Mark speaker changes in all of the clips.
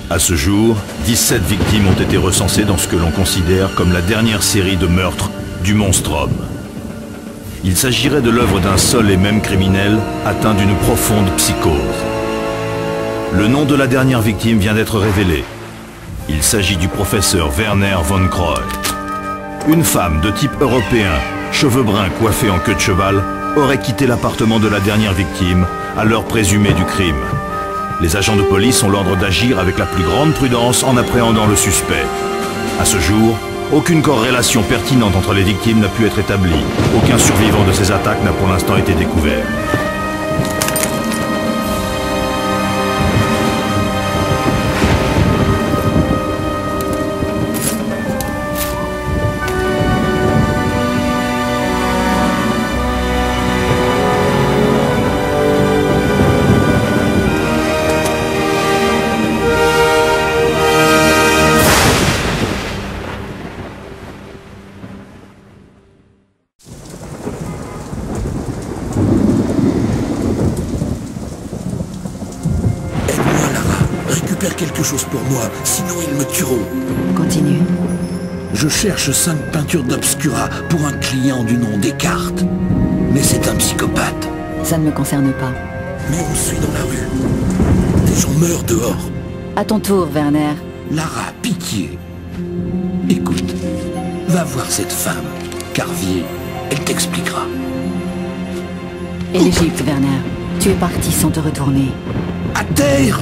Speaker 1: À ce jour, 17 victimes ont été recensées dans ce que l'on considère comme la dernière série de meurtres du Monstrum. Il s'agirait de l'œuvre d'un seul et même criminel atteint d'une profonde psychose. Le nom de la dernière victime vient d'être révélé. Il s'agit du professeur Werner von Croy. Une femme de type européen, cheveux bruns coiffés en queue de cheval, aurait quitté l'appartement de la dernière victime à l'heure présumée du crime. Les agents de police ont l'ordre d'agir avec la plus grande prudence en appréhendant le suspect. À ce jour, aucune corrélation pertinente entre les victimes n'a pu être établie. Aucun survivant de ces attaques n'a pour l'instant été découvert.
Speaker 2: Quelque chose pour moi, sinon ils me tueront.
Speaker 3: Continue.
Speaker 2: Je cherche 5 peintures d'Obscura pour un client du nom Descartes. Mais c'est un psychopathe.
Speaker 3: Ça ne me concerne pas.
Speaker 2: Mais on suit dans la rue. Des gens meurent dehors.
Speaker 3: À ton tour, Werner.
Speaker 2: Lara, pitié. Écoute, va voir cette femme, Carvier. Elle t'expliquera.
Speaker 3: Et l'Égypte, Werner. Tu es parti sans te retourner.
Speaker 2: À terre!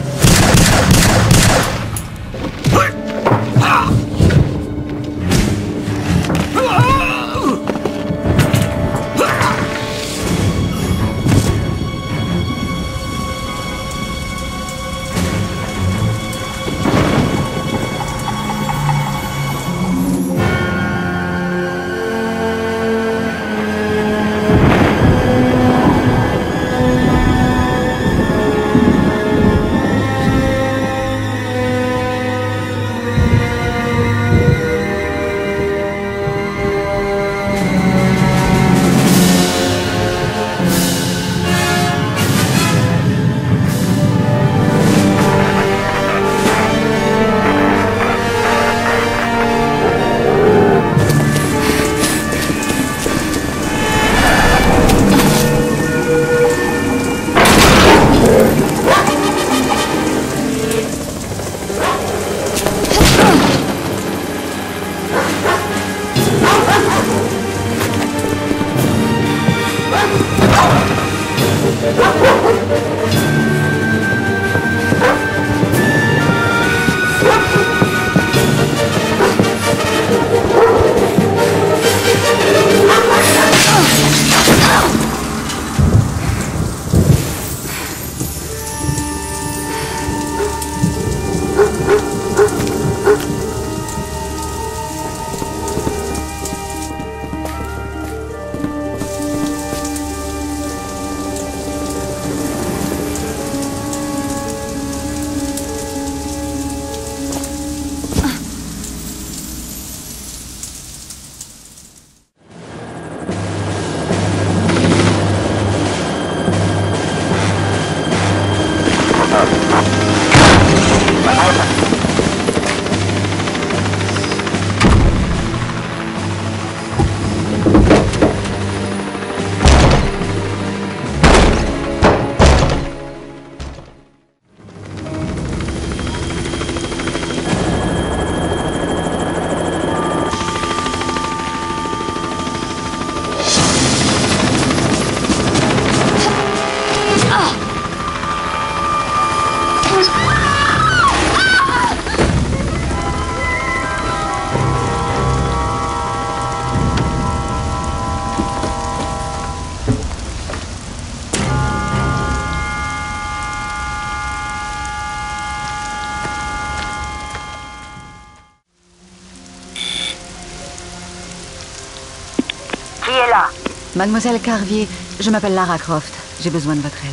Speaker 4: Qui est là?
Speaker 3: Mademoiselle Carvier, je m'appelle Lara Croft. J'ai besoin de votre aide.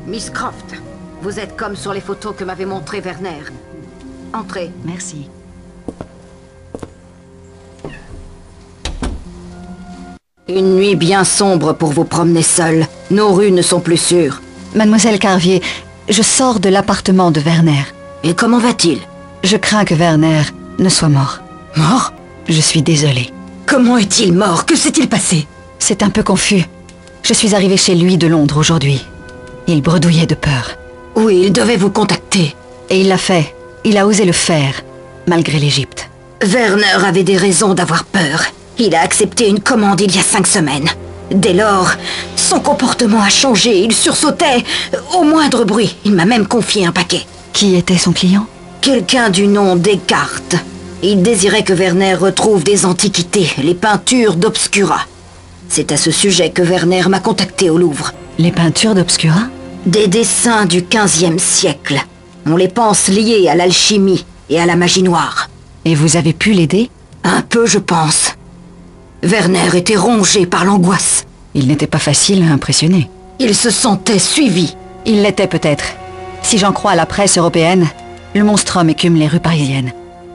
Speaker 4: Miss Croft, vous êtes comme sur les photos que m'avait montré Werner. Entrez.
Speaker 3: Merci.
Speaker 4: Une nuit bien sombre pour vous promener seule. Nos rues ne sont plus sûres.
Speaker 3: Mademoiselle Carvier, Je sors de l'appartement de Werner.
Speaker 4: Et comment va-t-il?
Speaker 3: Je crains que Werner ne soit mort.
Speaker 5: Mort?
Speaker 3: Je suis désolée.
Speaker 5: Comment est-il mort? Que s'est-il passé?
Speaker 3: C'est un peu confus. Je suis arrivée chez lui de Londres aujourd'hui. Il bredouillait de peur.
Speaker 5: Oui, il devait vous contacter.
Speaker 3: Et il l'a fait. Il a osé le faire, malgré l'Égypte.
Speaker 5: Werner avait des raisons d'avoir peur. Il a accepté une commande il y a 5 semaines. Dès lors, son comportement a changé. Il sursautait au moindre bruit. Il m'a même confié un paquet.
Speaker 3: Qui était son client?
Speaker 5: Quelqu'un du nom Descartes. Il désirait que Werner retrouve des antiquités, les peintures d'Obscura. C'est à ce sujet que Werner m'a contacté au Louvre.
Speaker 3: Les peintures d'Obscura?
Speaker 5: Des dessins du XVe siècle. On les pense liés à l'alchimie et à la magie noire.
Speaker 3: Et vous avez pu l'aider?
Speaker 5: Un peu, je pense. Werner était rongé par l'angoisse.
Speaker 3: Il n'était pas facile à impressionner.
Speaker 5: Il se sentait suivi.
Speaker 3: Il l'était peut-être. Si j'en crois à la presse européenne, le monstrum écume les rues parisiennes.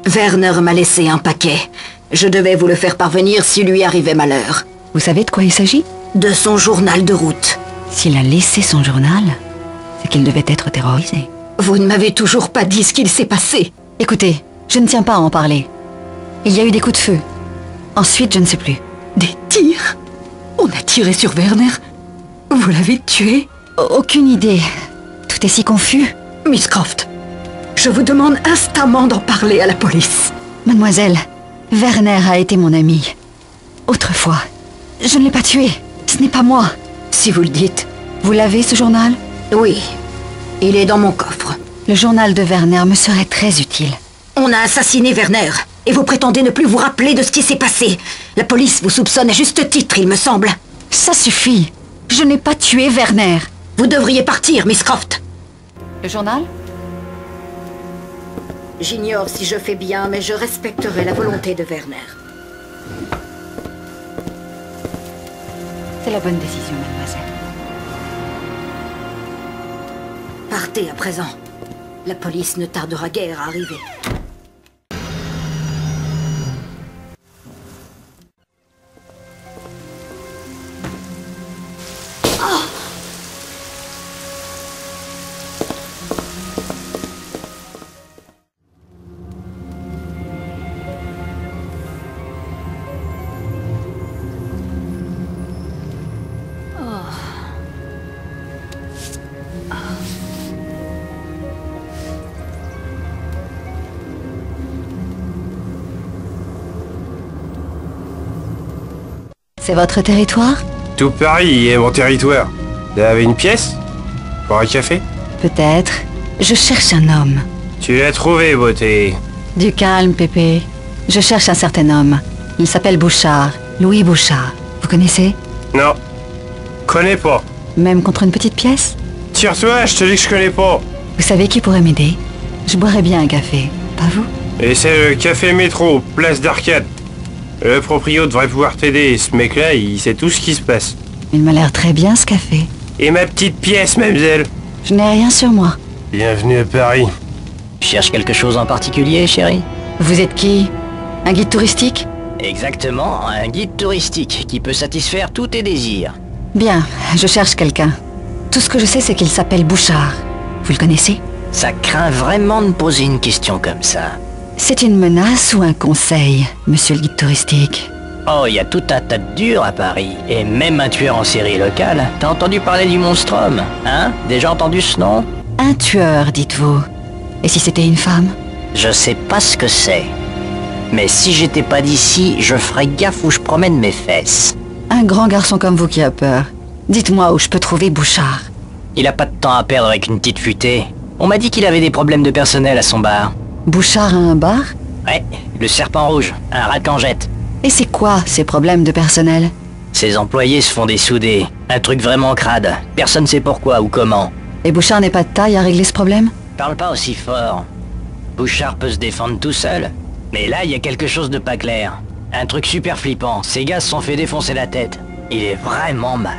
Speaker 5: Werner m'a laissé un paquet. Je devais vous le faire parvenir s'il lui arrivait malheur.
Speaker 3: Vous savez de quoi il s'agit?
Speaker 5: De son journal de route.
Speaker 3: S'il a laissé son journal, c'est qu'il devait être terrorisé.
Speaker 5: Vous ne m'avez toujours pas dit ce qu'il s'est passé.
Speaker 3: Écoutez, je ne tiens pas à en parler. Il y a eu des coups de feu. Ensuite, je ne sais plus.
Speaker 5: Des tirs? On a tiré sur Werner? Vous l'avez tué?
Speaker 3: Aucune idée. Tout est si confus.
Speaker 5: Miss Croft, je vous demande instamment d'en parler à la police.
Speaker 3: Mademoiselle, Werner a été mon ami. Autrefois. Je ne l'ai pas tué. Ce n'est pas moi.
Speaker 5: Si vous le dites.
Speaker 3: Vous l'avez, ce journal?
Speaker 5: Oui. Il est dans mon coffre.
Speaker 3: Le journal de Werner me serait très utile.
Speaker 5: On a assassiné Werner. Et vous prétendez ne plus vous rappeler de ce qui s'est passé. La police vous soupçonne à juste titre, il me semble.
Speaker 3: Ça suffit. Je n'ai pas tué Werner.
Speaker 5: Vous devriez partir, Miss Croft.
Speaker 3: Le journal?
Speaker 5: J'ignore si je fais bien, mais je respecterai la volonté de Werner.
Speaker 3: C'est la bonne décision, mademoiselle.
Speaker 5: Partez à présent. La police ne tardera guère à arriver.
Speaker 3: C'est votre territoire?
Speaker 6: Tout Paris est mon territoire. Vous avez une pièce? Pour un café?
Speaker 3: Peut-être. Je cherche un homme.
Speaker 6: Tu l'as trouvé, beauté.
Speaker 3: Du calme, Pépé. Je cherche un certain homme. Il s'appelle Bouchard. Louis Bouchard. Vous connaissez?
Speaker 6: Non. Connais pas.
Speaker 3: Même contre une petite pièce?
Speaker 6: Tire-toi, je te dis que je connais pas.
Speaker 3: Vous savez qui pourrait m'aider? Je boirais bien un café. Pas vous?
Speaker 6: Et c'est le café métro, place d'Arcade. Le proprio devrait pouvoir t'aider. Ce mec-là, il sait tout ce qui se passe.
Speaker 3: Il m'a l'air très bien, ce café.
Speaker 6: Et ma petite pièce, mademoiselle.
Speaker 3: Je n'ai rien sur moi.
Speaker 6: Bienvenue à Paris.
Speaker 7: Tu cherches quelque chose en particulier, chérie?
Speaker 3: Vous êtes qui? Un guide touristique?
Speaker 7: Exactement, un guide touristique qui peut satisfaire tous tes désirs.
Speaker 3: Bien, je cherche quelqu'un. Tout ce que je sais, c'est qu'il s'appelle Bouchard. Vous le connaissez?
Speaker 7: Ça craint vraiment de poser une question comme ça.
Speaker 3: C'est une menace ou un conseil, monsieur le guide touristique?
Speaker 7: Oh, il y a tout un tas de durs à Paris, et même un tueur en série local. T'as entendu parler du monstrum, hein? Déjà entendu ce nom?
Speaker 3: Un tueur, dites-vous. Et si c'était une femme?
Speaker 7: Je sais pas ce que c'est. Mais si j'étais pas d'ici, je ferais gaffe où je promène mes fesses.
Speaker 3: Un grand garçon comme vous qui a peur. Dites-moi où je peux trouver Bouchard.
Speaker 7: Il a pas de temps à perdre avec une petite futée. On m'a dit qu'il avait des problèmes de personnel à son bar.
Speaker 3: Bouchard a un bar?
Speaker 7: Ouais, le serpent rouge, un rat en jette.
Speaker 3: Et c'est quoi, ces problèmes de personnel?
Speaker 7: Ses employés se font dessouder. Un truc vraiment crade. Personne sait pourquoi ou comment.
Speaker 3: Et Bouchard n'est pas de taille à régler ce problème?
Speaker 7: Parle pas aussi fort. Bouchard peut se défendre tout seul. Mais là, il y a quelque chose de pas clair. Un truc super flippant. Ces gars se sont fait défoncer la tête. Il est vraiment mal.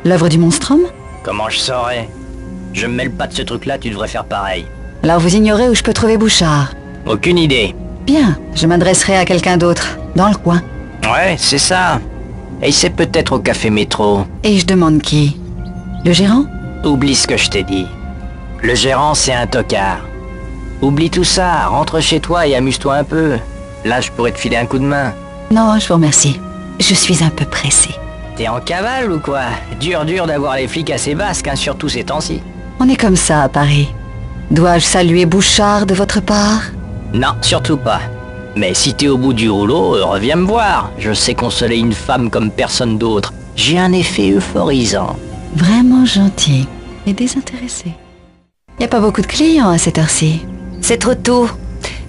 Speaker 3: L'œuvre du monstrum?
Speaker 7: Comment je saurais? Je me mêle pas de ce truc-là, tu devrais faire pareil.
Speaker 3: Alors vous ignorez où je peux trouver Bouchard?
Speaker 7: Aucune idée.
Speaker 3: Bien, je m'adresserai à quelqu'un d'autre, dans le coin.
Speaker 7: Ouais, c'est ça. Et c'est peut-être au café métro.
Speaker 3: Et je demande qui? Le gérant?
Speaker 7: Oublie ce que je t'ai dit. Le gérant, c'est un tocard. Oublie tout ça, rentre chez toi et amuse-toi un peu. Là, je pourrais te filer un coup de main.
Speaker 3: Non, je vous remercie. Je suis un peu pressée.
Speaker 7: T'es en cavale ou quoi? Dur d'avoir les flics assez basques, hein, surtout ces temps-ci.
Speaker 3: On est comme ça à Paris. Dois-je saluer Bouchard de votre part?
Speaker 7: Non, surtout pas. Mais si t'es au bout du rouleau, reviens me voir. Je sais consoler une femme comme personne d'autre. J'ai un effet euphorisant.
Speaker 3: Vraiment gentil et désintéressé. Y a pas beaucoup de clients à cette heure-ci.
Speaker 5: C'est trop tôt.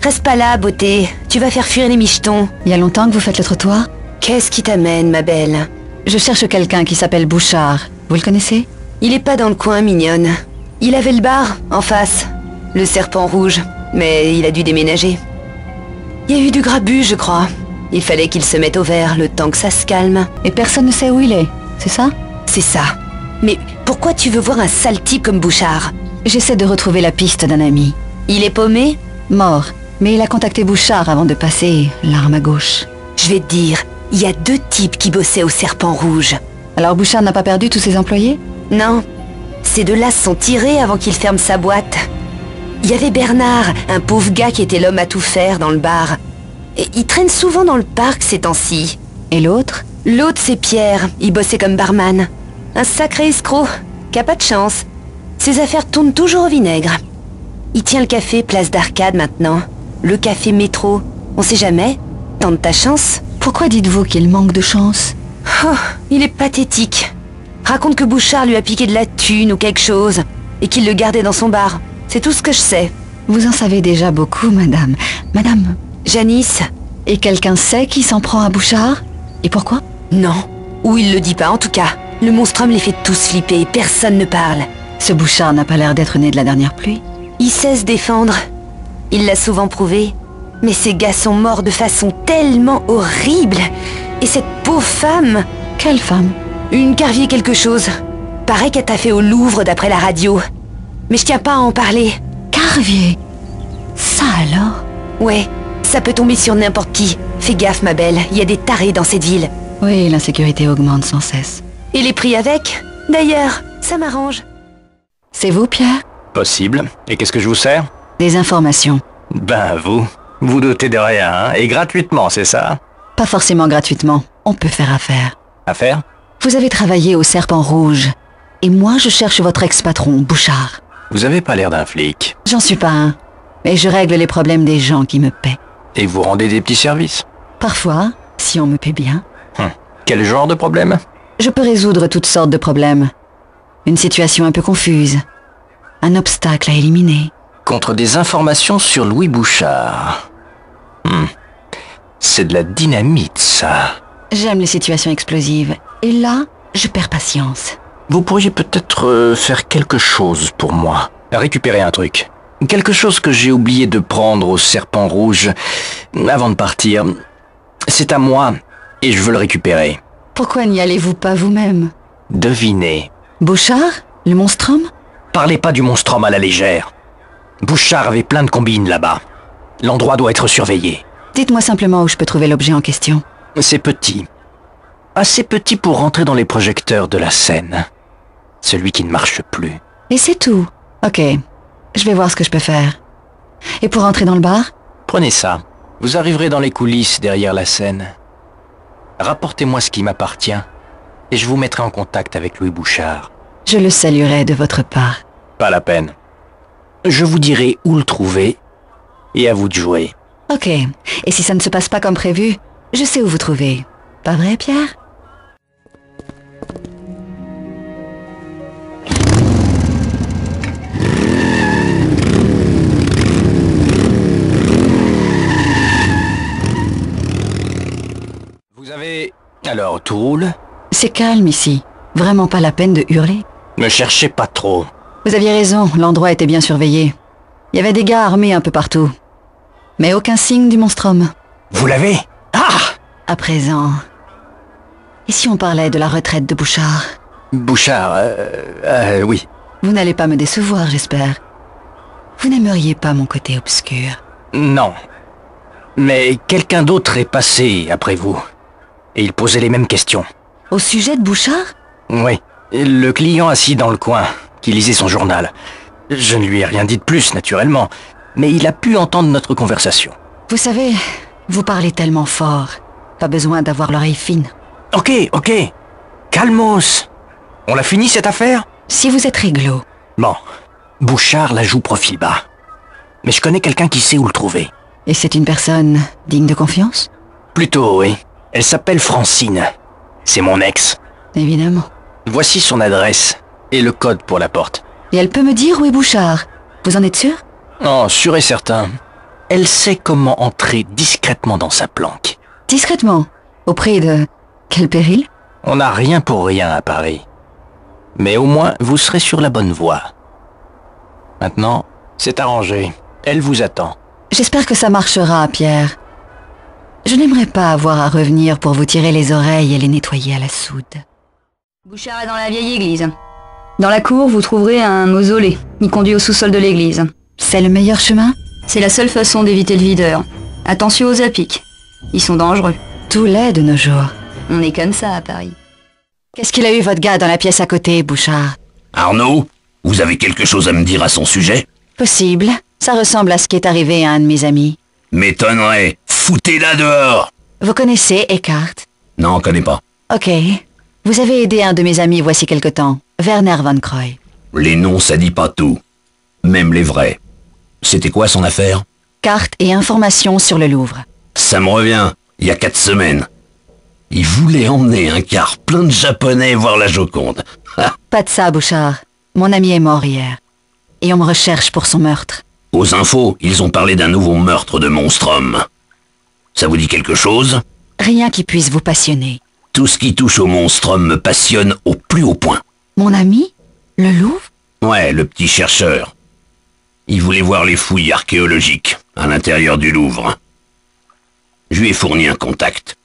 Speaker 5: Reste pas là, beauté. Tu vas faire fuir les michetons.
Speaker 3: Y a longtemps que vous faites le trottoir?
Speaker 5: Qu'est-ce qui t'amène, ma belle?
Speaker 3: Je cherche quelqu'un qui s'appelle Bouchard. Vous le connaissez?
Speaker 5: Il est pas dans le coin, mignonne. Il avait le bar, en face. Le Serpent Rouge. Mais il a dû déménager. Il y a eu du grabuge, je crois. Il fallait qu'il se mette au vert, le temps que ça se calme.
Speaker 3: Et personne ne sait où il est, c'est ça?
Speaker 5: C'est ça. Mais pourquoi tu veux voir un sale type comme Bouchard?
Speaker 3: J'essaie de retrouver la piste d'un ami.
Speaker 5: Il est paumé?
Speaker 3: Mort. Mais il a contacté Bouchard avant de passer l'arme à gauche.
Speaker 5: Je vais te dire, il y a 2 types qui bossaient au Serpent Rouge.
Speaker 3: Alors Bouchard n'a pas perdu tous ses employés?
Speaker 5: Non. Ces 2-là se sont tirés avant qu'il ferme sa boîte. Il y avait Bernard, un pauvre gars qui était l'homme à tout faire dans le bar. Et il traîne souvent dans le parc ces temps-ci.
Speaker 3: Et l'autre?
Speaker 5: L'autre, c'est Pierre. Il bossait comme barman. Un sacré escroc, qui a pas de chance. Ses affaires tournent toujours au vinaigre. Il tient le café Place d'Arcade maintenant. Le café Métro. On sait jamais. Tente ta chance.
Speaker 3: Pourquoi dites-vous qu'il manque de chance?
Speaker 5: Oh, il est pathétique. Raconte que Bouchard lui a piqué de la thune ou quelque chose, et qu'il le gardait dans son bar. C'est tout ce que je sais.
Speaker 3: Vous en savez déjà beaucoup, madame. Madame?
Speaker 5: Janice.
Speaker 3: Et quelqu'un sait qui s'en prend à Bouchard? Et pourquoi?
Speaker 5: Non. Ou il le dit pas en tout cas. Le monstrum les fait tous flipper, personne ne parle.
Speaker 3: Ce Bouchard n'a pas l'air d'être né de la dernière pluie.
Speaker 5: Il sait se défendre. Il l'a souvent prouvé. Mais ces gars sont morts de façon tellement horrible. Et cette pauvre femme...
Speaker 3: Quelle femme?
Speaker 5: Une Carvier quelque chose. Paraît qu'elle t'a fait au Louvre d'après la radio. Mais je tiens pas à en parler.
Speaker 3: Carvier? Ça alors?
Speaker 5: Ouais, ça peut tomber sur n'importe qui. Fais gaffe ma belle, il y a des tarés dans cette ville.
Speaker 3: Oui, l'insécurité augmente sans cesse.
Speaker 5: Et les prix avec? D'ailleurs, ça m'arrange.
Speaker 3: C'est vous, Pierre?
Speaker 7: Possible. Et qu'est-ce que je vous sers?
Speaker 3: Des informations.
Speaker 7: Ben vous doutez de rien, hein? Et gratuitement, c'est ça?
Speaker 3: Pas forcément gratuitement. On peut faire affaire.
Speaker 7: Affaire?
Speaker 3: Vous avez travaillé au Serpent Rouge. Et moi, je cherche votre ex-patron, Bouchard.
Speaker 7: Vous avez pas l'air d'un flic.
Speaker 3: J'en suis pas un. Mais je règle les problèmes des gens qui me paient.
Speaker 7: Et vous rendez des petits services?
Speaker 3: Parfois, si on me paie bien.
Speaker 7: Quel genre de problème?
Speaker 3: Je peux résoudre toutes sortes de problèmes. Une situation un peu confuse. Un obstacle à éliminer.
Speaker 7: Contre des informations sur Louis Bouchard. C'est de la dynamite, ça.
Speaker 3: J'aime les situations explosives. Et là, je perds patience.
Speaker 7: Vous pourriez peut-être faire quelque chose pour moi. Récupérer un truc. Quelque chose que j'ai oublié de prendre au Serpent Rouge avant de partir. C'est à moi et je veux le récupérer.
Speaker 3: Pourquoi n'y allez-vous pas vous-même?
Speaker 7: Devinez.
Speaker 3: Bouchard? Le monstrum?
Speaker 7: Parlez pas du monstrum à la légère. Bouchard avait plein de combines là-bas. L'endroit doit être surveillé.
Speaker 3: Dites-moi simplement où je peux trouver l'objet en question.
Speaker 7: C'est petit. Assez petit pour rentrer dans les projecteurs de la scène. Celui qui ne marche plus.
Speaker 3: Et c'est tout. Ok. Je vais voir ce que je peux faire. Et pour entrer dans le bar?
Speaker 7: Prenez ça. Vous arriverez dans les coulisses derrière la scène. Rapportez-moi ce qui m'appartient et je vous mettrai en contact avec Louis Bouchard.
Speaker 3: Je le saluerai de votre part.
Speaker 7: Pas la peine. Je vous dirai où le trouver et à vous de jouer.
Speaker 3: Ok. Et si ça ne se passe pas comme prévu, je sais où vous trouver. Pas vrai, Pierre?
Speaker 7: Vous avez... Alors, tout roule?
Speaker 3: C'est calme ici. Vraiment pas la peine de hurler.
Speaker 7: Me cherchez pas trop.
Speaker 3: Vous aviez raison, l'endroit était bien surveillé. Il y avait des gars armés un peu partout. Mais aucun signe du monstrum.
Speaker 7: Vous l'avez? Ah!
Speaker 3: À présent... Et si on parlait de la retraite de Bouchard?
Speaker 7: Bouchard, oui.
Speaker 3: Vous n'allez pas me décevoir, j'espère. Vous n'aimeriez pas mon côté obscur?
Speaker 7: Non. Mais quelqu'un d'autre est passé après vous. Et il posait les mêmes questions.
Speaker 3: Au sujet de Bouchard?
Speaker 7: Oui. Le client assis dans le coin, qui lisait son journal. Je ne lui ai rien dit de plus, naturellement, mais il a pu entendre notre conversation.
Speaker 3: Vous savez, vous parlez tellement fort. Pas besoin d'avoir l'oreille fine.
Speaker 7: Ok. Calmos. On l'a fini cette affaire?
Speaker 3: Si vous êtes réglo.
Speaker 7: Bon, Bouchard la joue profil bas. Mais je connais quelqu'un qui sait où le trouver.
Speaker 3: Et c'est une personne digne de confiance?
Speaker 7: Plutôt, oui. Elle s'appelle Francine. C'est mon ex.
Speaker 3: Évidemment.
Speaker 7: Voici son adresse et le code pour la porte.
Speaker 3: Et elle peut me dire où est Bouchard? Vous en êtes sûr?
Speaker 7: Oh, sûr et certain. Elle sait comment entrer discrètement dans sa planque.
Speaker 3: Discrètement? Au prix de... quel péril?
Speaker 7: On n'a rien pour rien à Paris. Mais au moins, vous serez sur la bonne voie. Maintenant, c'est arrangé. Elle vous attend.
Speaker 3: J'espère que ça marchera, Pierre. Je n'aimerais pas avoir à revenir pour vous tirer les oreilles et les nettoyer à la soude.
Speaker 8: Bouchard est dans la vieille église. Dans la cour, vous trouverez un mausolée. Il conduit au sous-sol de l'église.
Speaker 3: C'est le meilleur chemin?
Speaker 8: C'est la seule façon d'éviter le videur. Attention aux apics. Ils sont dangereux.
Speaker 3: Tout l'est de nos jours.
Speaker 8: On est comme ça à Paris.
Speaker 3: Qu'est-ce qu'il a eu votre gars dans la pièce à côté, Bouchard?
Speaker 9: Arnaud, vous avez quelque chose à me dire à son sujet?
Speaker 3: Possible. Ça ressemble à ce qui est arrivé à un de mes amis.
Speaker 9: M'étonnerait. Foutez-la dehors!
Speaker 3: Vous connaissez Eckhart?
Speaker 9: Non, connais pas.
Speaker 3: Ok. Vous avez aidé un de mes amis voici quelque temps, Werner von Croy.
Speaker 9: Les noms, ça dit pas tout. Même les vrais. C'était quoi son affaire?
Speaker 3: Carte et informations sur le Louvre.
Speaker 9: Ça me revient. Il y a 4 semaines. Il voulait emmener un car plein de Japonais voir la Joconde.
Speaker 3: Pas de ça, Bouchard. Mon ami est mort hier. Et on me recherche pour son meurtre.
Speaker 9: Aux infos, ils ont parlé d'un nouveau meurtre de Monstrom. Ça vous dit quelque chose?
Speaker 3: Rien qui puisse vous passionner.
Speaker 9: Tout ce qui touche au Monstrom me passionne au plus haut point.
Speaker 3: Mon ami? Le Louvre?
Speaker 9: Ouais, le petit chercheur. Il voulait voir les fouilles archéologiques à l'intérieur du Louvre. Je lui ai fourni un contact.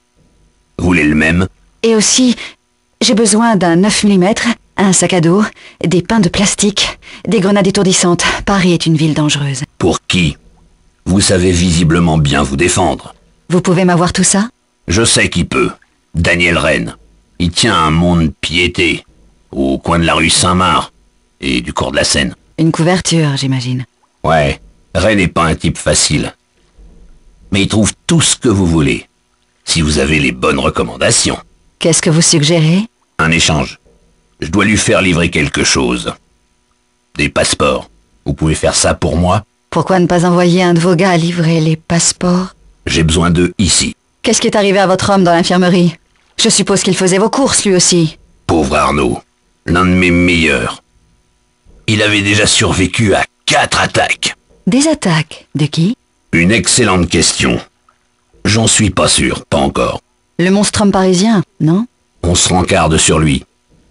Speaker 9: Vous voulez le même?
Speaker 3: Et aussi, j'ai besoin d'un 9 mm, un sac à dos, des pains de plastique, des grenades étourdissantes. Paris est une ville dangereuse.
Speaker 9: Pour qui? Vous savez visiblement bien vous défendre.
Speaker 3: Vous pouvez m'avoir tout ça?
Speaker 9: Je sais qui peut. Daniel Rennes. Il tient un monde piété, au coin de la rue Saint-Marc et du cours de la Seine.
Speaker 3: Une couverture, j'imagine.
Speaker 9: Ouais, Rennes n'est pas un type facile. Mais il trouve tout ce que vous voulez, si vous avez les bonnes recommandations.
Speaker 3: Qu'est-ce que vous suggérez?
Speaker 9: Un échange. Je dois lui faire livrer quelque chose. Des passeports. Vous pouvez faire ça pour moi?
Speaker 3: Pourquoi ne pas envoyer un de vos gars livrer les passeports?
Speaker 9: J'ai besoin d'eux ici.
Speaker 3: Qu'est-ce qui est arrivé à votre homme dans l'infirmerie? Je suppose qu'il faisait vos courses, lui aussi.
Speaker 9: Pauvre Arnaud. L'un de mes meilleurs. Il avait déjà survécu à 4 attaques.
Speaker 3: Des attaques? De qui?
Speaker 9: Une excellente question. J'en suis pas sûr, pas encore.
Speaker 3: Le monstrum parisien, non?
Speaker 9: On se rencarde sur lui.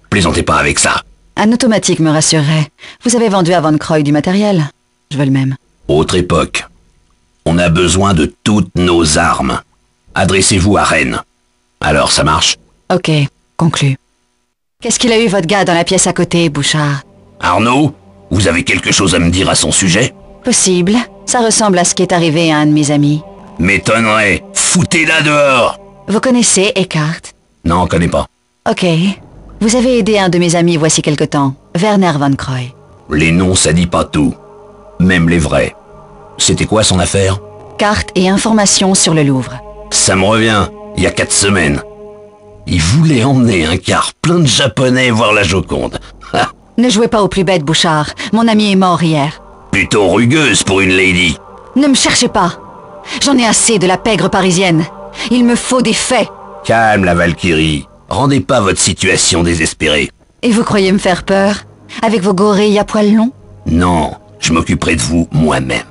Speaker 9: Plaisantez pas avec ça.
Speaker 3: Un automatique me rassurerait. Vous avez vendu à Von Croy du matériel. Je veux le même.
Speaker 9: Autre époque. On a besoin de toutes nos armes. Adressez-vous à Rennes. Alors, ça marche?
Speaker 3: Ok, conclu. Qu'est-ce qu'il a eu votre gars dans la pièce à côté, Bouchard?
Speaker 9: Arnaud, vous avez quelque chose à me dire à son sujet?
Speaker 3: Possible. Ça ressemble à ce qui est arrivé à un de mes amis.
Speaker 9: M'étonnerait. Foutez-la dehors!
Speaker 3: Vous connaissez Eckhart?
Speaker 9: Non, connais pas.
Speaker 3: Ok. Vous avez aidé un de mes amis voici quelque temps, Werner von Croy.
Speaker 9: Les noms, ça dit pas tout. Même les vrais. C'était quoi son affaire?
Speaker 3: Carte et informations sur le Louvre.
Speaker 9: Ça me revient. Il y a 4 semaines. Il voulait emmener un car plein de Japonais voir la Joconde.
Speaker 3: Ne jouez pas au plus bête, Bouchard. Mon ami est mort hier.
Speaker 9: Plutôt rugueuse pour une lady.
Speaker 3: Ne me cherchez pas. J'en ai assez de la pègre parisienne. Il me faut des faits.
Speaker 9: Calme, la Valkyrie. Rendez pas votre situation désespérée.
Speaker 3: Et vous croyez me faire peur? Avec vos gorilles à poils longs?
Speaker 9: Non, je m'occuperai de vous moi-même.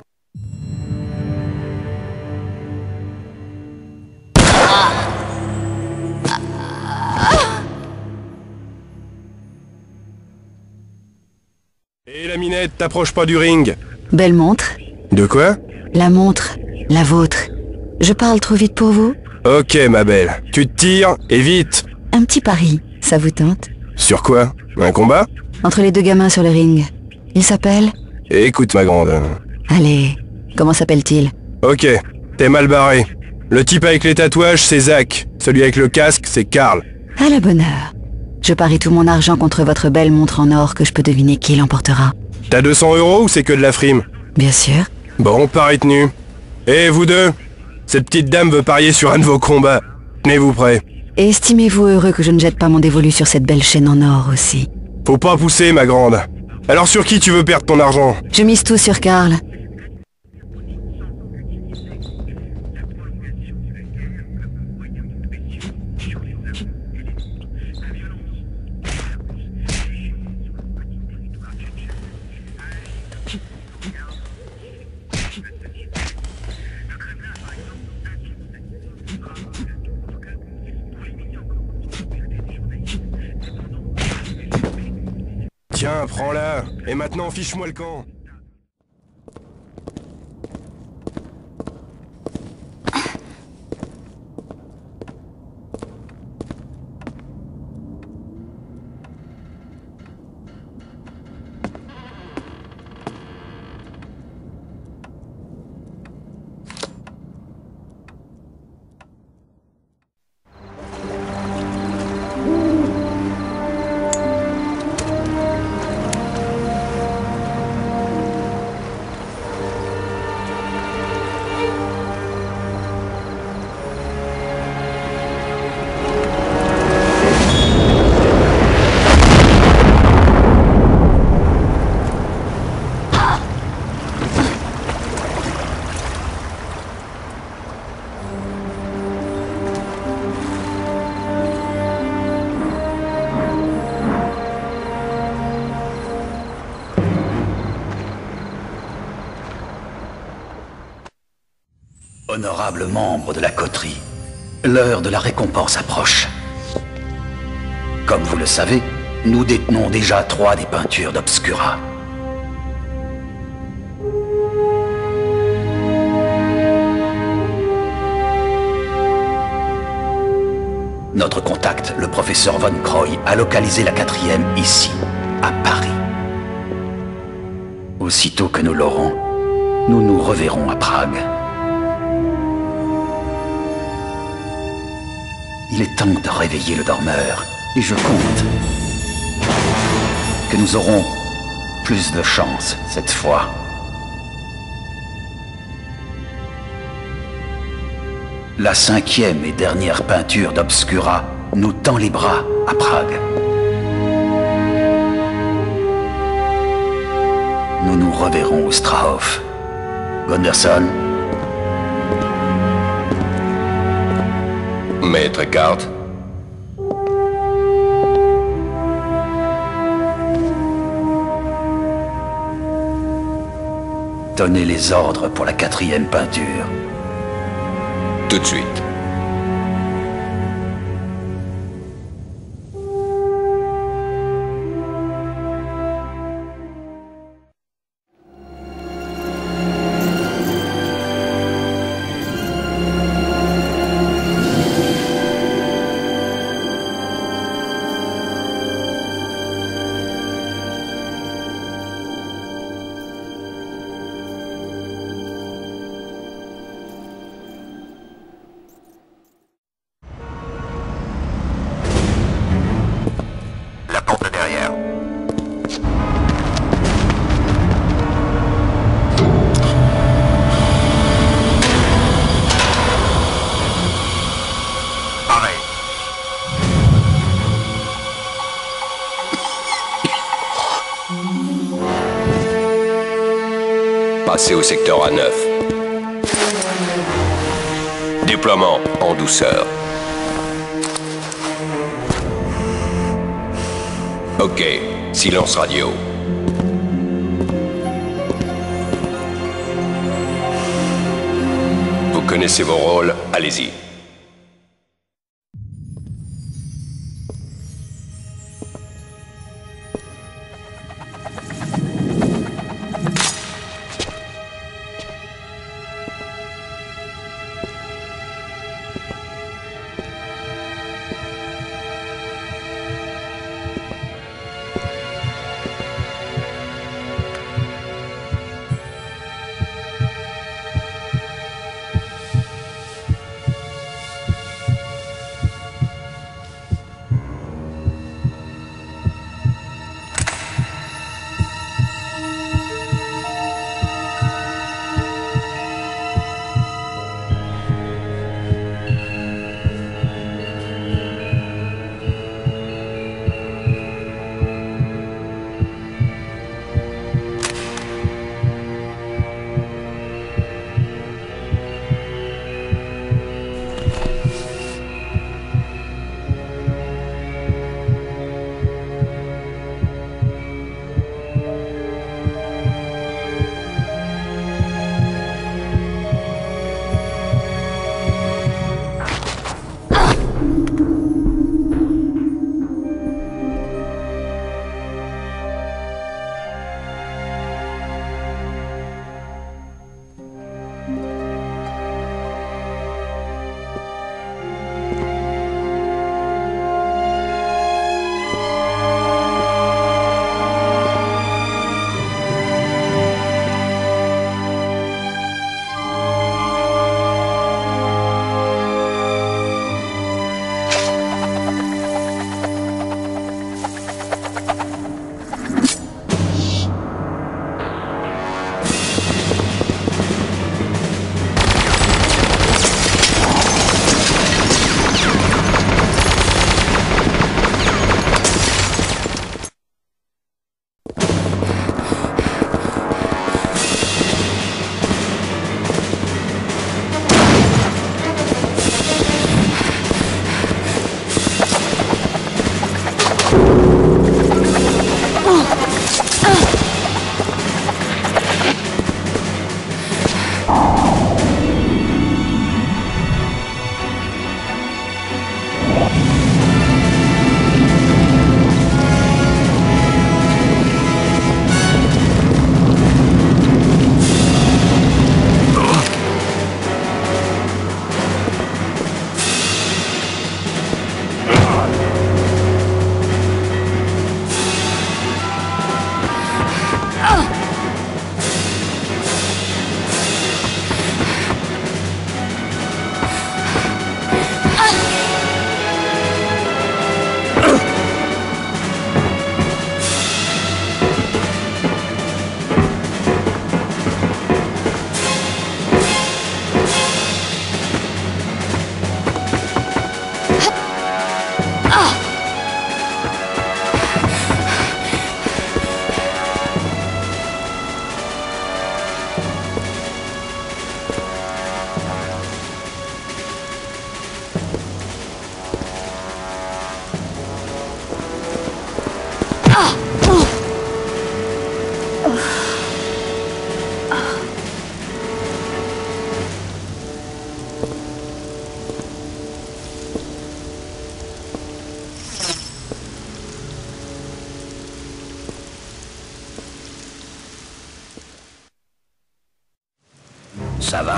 Speaker 6: Et la minette, t'approche pas du ring.
Speaker 3: Belle montre.
Speaker 6: De quoi?
Speaker 3: La montre. La vôtre. Je parle trop vite pour vous?
Speaker 6: Ok, ma belle. Tu te tires, et vite.
Speaker 3: Un petit pari, ça vous tente?
Speaker 6: Sur quoi? Un combat?
Speaker 3: Entre les deux gamins sur le ring. Il s'appelle?
Speaker 6: Écoute, ma grande.
Speaker 3: Allez, comment s'appelle-t-il?
Speaker 6: Ok, t'es mal barré. Le type avec les tatouages, c'est Zach. Celui avec le casque, c'est Karl.
Speaker 3: À la bonne heure. Je parie tout mon argent contre votre belle montre en or que je peux deviner qui l'emportera.
Speaker 6: T'as 200 € ou c'est que de la frime?
Speaker 3: Bien sûr.
Speaker 6: Bon, pari tenu. Et vous deux? Cette petite dame veut parier sur un de vos combats. Tenez-vous prêts.
Speaker 3: Et estimez-vous heureux que je ne jette pas mon dévolu sur cette belle chaîne en or aussi.
Speaker 6: Faut pas pousser, ma grande. Alors sur qui tu veux perdre ton argent?
Speaker 3: Je mise tout sur Karl.
Speaker 6: Tiens, prends-la. Et maintenant, fiche-moi le camp.
Speaker 10: Honorables membres de la coterie, l'heure de la récompense approche. Comme vous le savez, nous détenons déjà 3 des peintures d'Obscura. Notre contact, le professeur Von Croy, a localisé la 4e ici, à Paris. Aussitôt que nous l'aurons, nous nous reverrons à Prague. Il est temps de réveiller le dormeur, et je compte que nous aurons plus de chance cette fois. La 5e et dernière peinture d'Obscura nous tend les bras à Prague. Nous nous reverrons au Strahov. Gunderson.
Speaker 11: Maître Eckhart.
Speaker 10: Donnez les ordres pour la 4e peinture.
Speaker 11: Tout de suite. Passez au secteur A9. Déploiement en douceur. Ok, silence radio. Vous connaissez vos rôles, allez-y.
Speaker 9: Ça va?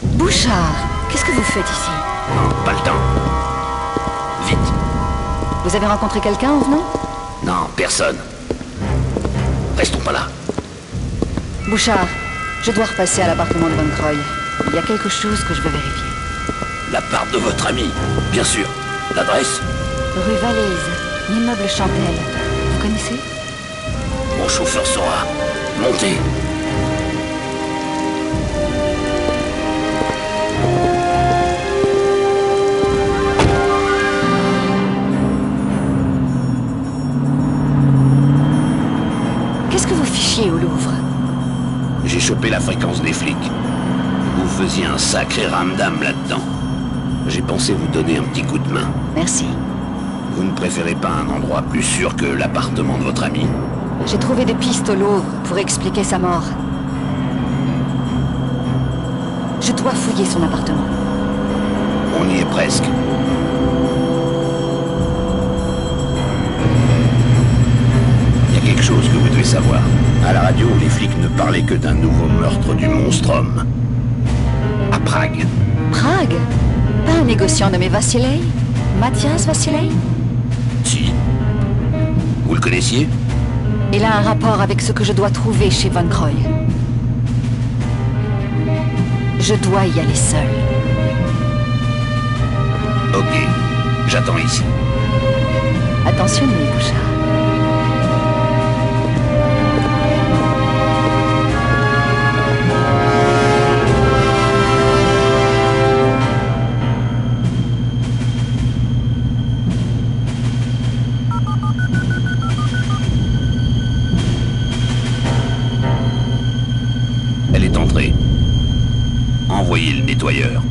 Speaker 3: Bouchard, qu'est-ce que vous faites ici?
Speaker 9: Non, pas le temps. Vite.
Speaker 3: Vous avez rencontré quelqu'un en venant?
Speaker 9: Non, personne. Restons pas là.
Speaker 3: Bouchard, je dois repasser à l'appartement de Von Croy. Il y a quelque chose que je veux vérifier.
Speaker 9: L'appart de votre ami, bien sûr. L'adresse?
Speaker 3: Rue Valise, l'immeuble Chantel. Vous connaissez?
Speaker 9: Mon chauffeur saura. Montez.
Speaker 3: Qu'est-ce que vous fichiez au Louvre?
Speaker 9: J'ai chopé la fréquence des flics. Vous faisiez un sacré ramdam là-dedans. J'ai pensé vous donner un petit coup de main.
Speaker 3: Merci.
Speaker 9: Vous ne préférez pas un endroit plus sûr que l'appartement de votre ami?
Speaker 3: J'ai trouvé des pistes au Louvre pour expliquer sa mort. Je dois fouiller son appartement.
Speaker 9: On y est presque. Il y a quelque chose que vous devez savoir. À la radio, les flics ne parlaient que d'un nouveau meurtre du Monstrum. À Prague.
Speaker 3: Prague? Pas un négociant nommé Vassilei? Mathias Vassilei?
Speaker 9: Si. Vous le connaissiez?
Speaker 3: Il a un rapport avec ce que je dois trouver chez Von Croy. Je dois y aller seul.
Speaker 9: Ok. J'attends ici.
Speaker 3: Attentionnez, Bouchard.
Speaker 9: Elle est entrée. Envoyez le nettoyeur.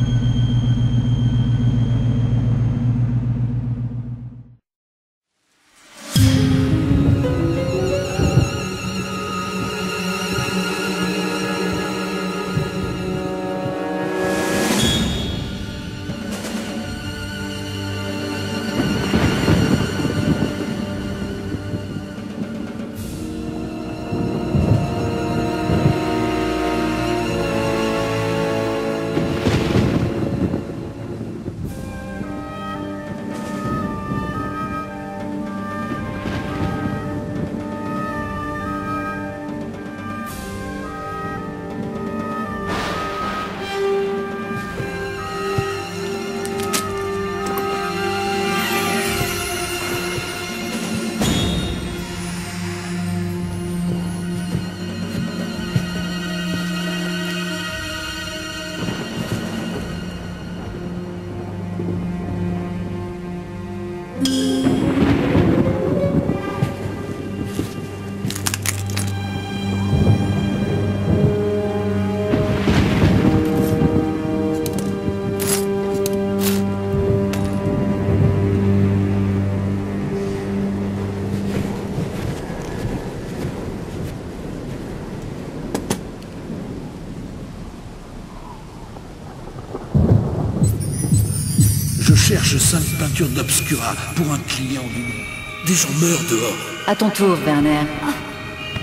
Speaker 2: cherche 5 peintures d'Obscura pour un client du nom. Des gens meurent dehors.
Speaker 8: À ton tour, Werner.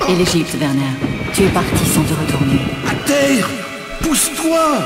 Speaker 8: Et l'Égypte, Werner. Tu es parti sans te retourner.
Speaker 2: À terre! Pousse-toi!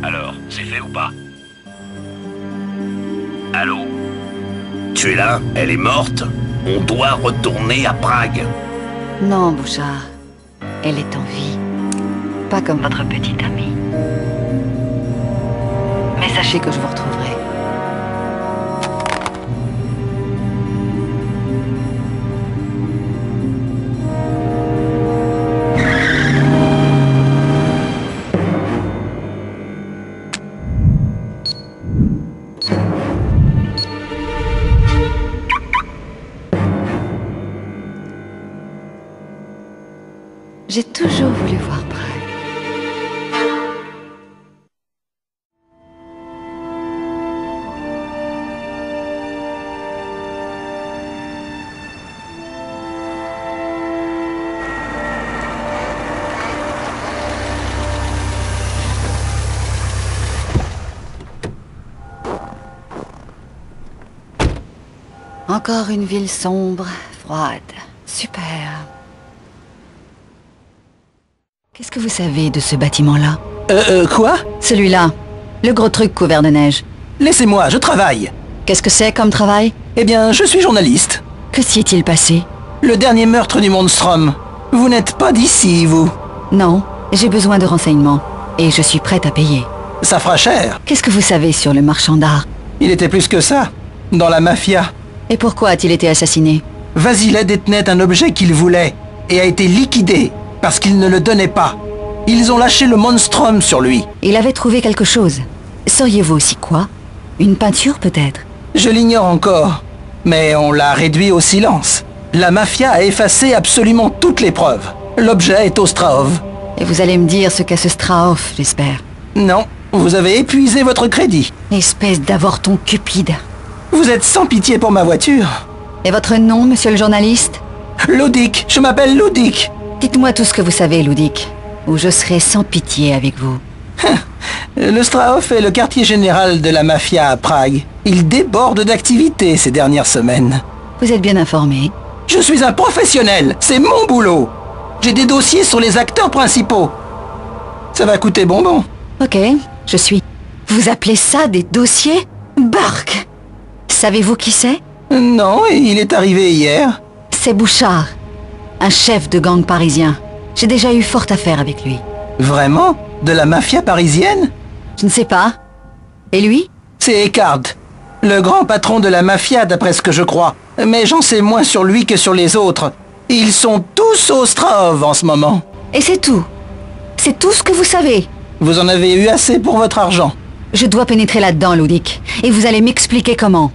Speaker 9: Alors, c'est fait ou pas? Allô? Tu es là? Elle est morte? On doit retourner à Prague.
Speaker 3: Non, Bouchard. Elle est en vie. Pas comme votre petite amie. Mais sachez que je vous retrouverai. J'ai toujours voulu voir Prague. Encore une ville sombre, froide, super. Qu'est-ce que vous savez de ce bâtiment-là?
Speaker 7: Quoi?
Speaker 3: Celui-là. Le gros truc couvert de neige.
Speaker 7: Laissez-moi, je travaille.
Speaker 3: Qu'est-ce que c'est comme travail?
Speaker 7: Eh bien, je suis journaliste.
Speaker 3: Que s'y est-il passé?
Speaker 7: Le dernier meurtre du Monstrom. Vous n'êtes pas d'ici, vous?
Speaker 3: Non, j'ai besoin de renseignements. Et je suis prête à payer.
Speaker 7: Ça fera cher.
Speaker 3: Qu'est-ce que vous savez sur le marchand d'art?
Speaker 7: Il était plus que ça. Dans la mafia.
Speaker 3: Et pourquoi a-t-il été assassiné?
Speaker 7: Vasile détenait un objet qu'il voulait et a été liquidé parce qu'il ne le donnait pas. Ils ont lâché le Monstrom sur lui.
Speaker 3: Il avait trouvé quelque chose. Sauriez-vous aussi quoi? Une peinture peut-être?
Speaker 7: Je l'ignore encore, mais on l'a réduit au silence. La mafia a effacé absolument toutes les preuves. L'objet est au Strahov.
Speaker 3: Et vous allez me dire ce qu'a ce Strahov, j'espère.
Speaker 7: Non, vous avez épuisé votre crédit.
Speaker 3: Espèce d'avorton cupide.
Speaker 7: Vous êtes sans pitié pour ma voiture.
Speaker 3: Et votre nom, monsieur le journaliste?
Speaker 7: Ludik, je m'appelle Ludik.
Speaker 3: Dites-moi tout ce que vous savez, Ludik, ou je serai sans pitié avec vous.
Speaker 7: Le Strahov est le quartier général de la mafia à Prague. Il déborde d'activités ces dernières semaines.
Speaker 3: Vous êtes bien informé?
Speaker 7: Je suis un professionnel, c'est mon boulot. J'ai des dossiers sur les acteurs principaux. Ça va coûter bonbon.
Speaker 3: Ok, je suis. Vous appelez ça des dossiers? Bark! Savez-vous qui c'est?
Speaker 7: Non, il est arrivé hier.
Speaker 3: C'est Bouchard, un chef de gang parisien. J'ai déjà eu forte affaire avec lui.
Speaker 7: Vraiment? De la mafia parisienne?
Speaker 3: Je ne sais pas. Et lui?
Speaker 7: C'est Eckhard, le grand patron de la mafia d'après ce que je crois. Mais j'en sais moins sur lui que sur les autres. Ils sont tous au Strahov en ce moment.
Speaker 3: Et c'est tout? C'est tout ce que vous savez?
Speaker 7: Vous en avez eu assez pour votre argent.
Speaker 3: Je dois pénétrer là-dedans, Ludik. Et vous allez m'expliquer comment.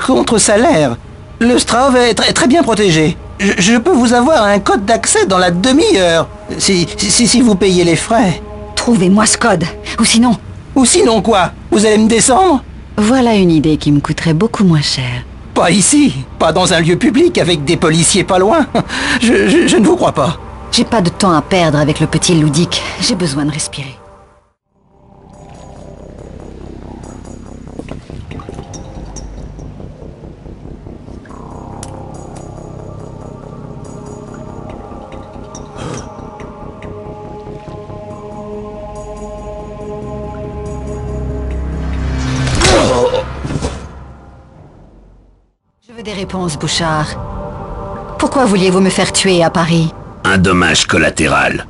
Speaker 7: Contre salaire. Le Strahov est très bien protégé. Je peux vous avoir un code d'accès dans la demi-heure, si vous payez les frais.
Speaker 3: Trouvez-moi ce code, ou sinon...
Speaker 7: Ou sinon quoi? Vous allez me descendre?
Speaker 3: Voilà une idée qui me coûterait beaucoup moins cher.
Speaker 7: Pas ici, pas dans un lieu public avec des policiers pas loin. Je ne vous crois pas.
Speaker 3: J'ai pas de temps à perdre avec le petit Ludik. J'ai besoin de respirer. Je veux des réponses, Bouchard. Pourquoi vouliez-vous me faire tuer à Paris?
Speaker 9: Un dommage collatéral.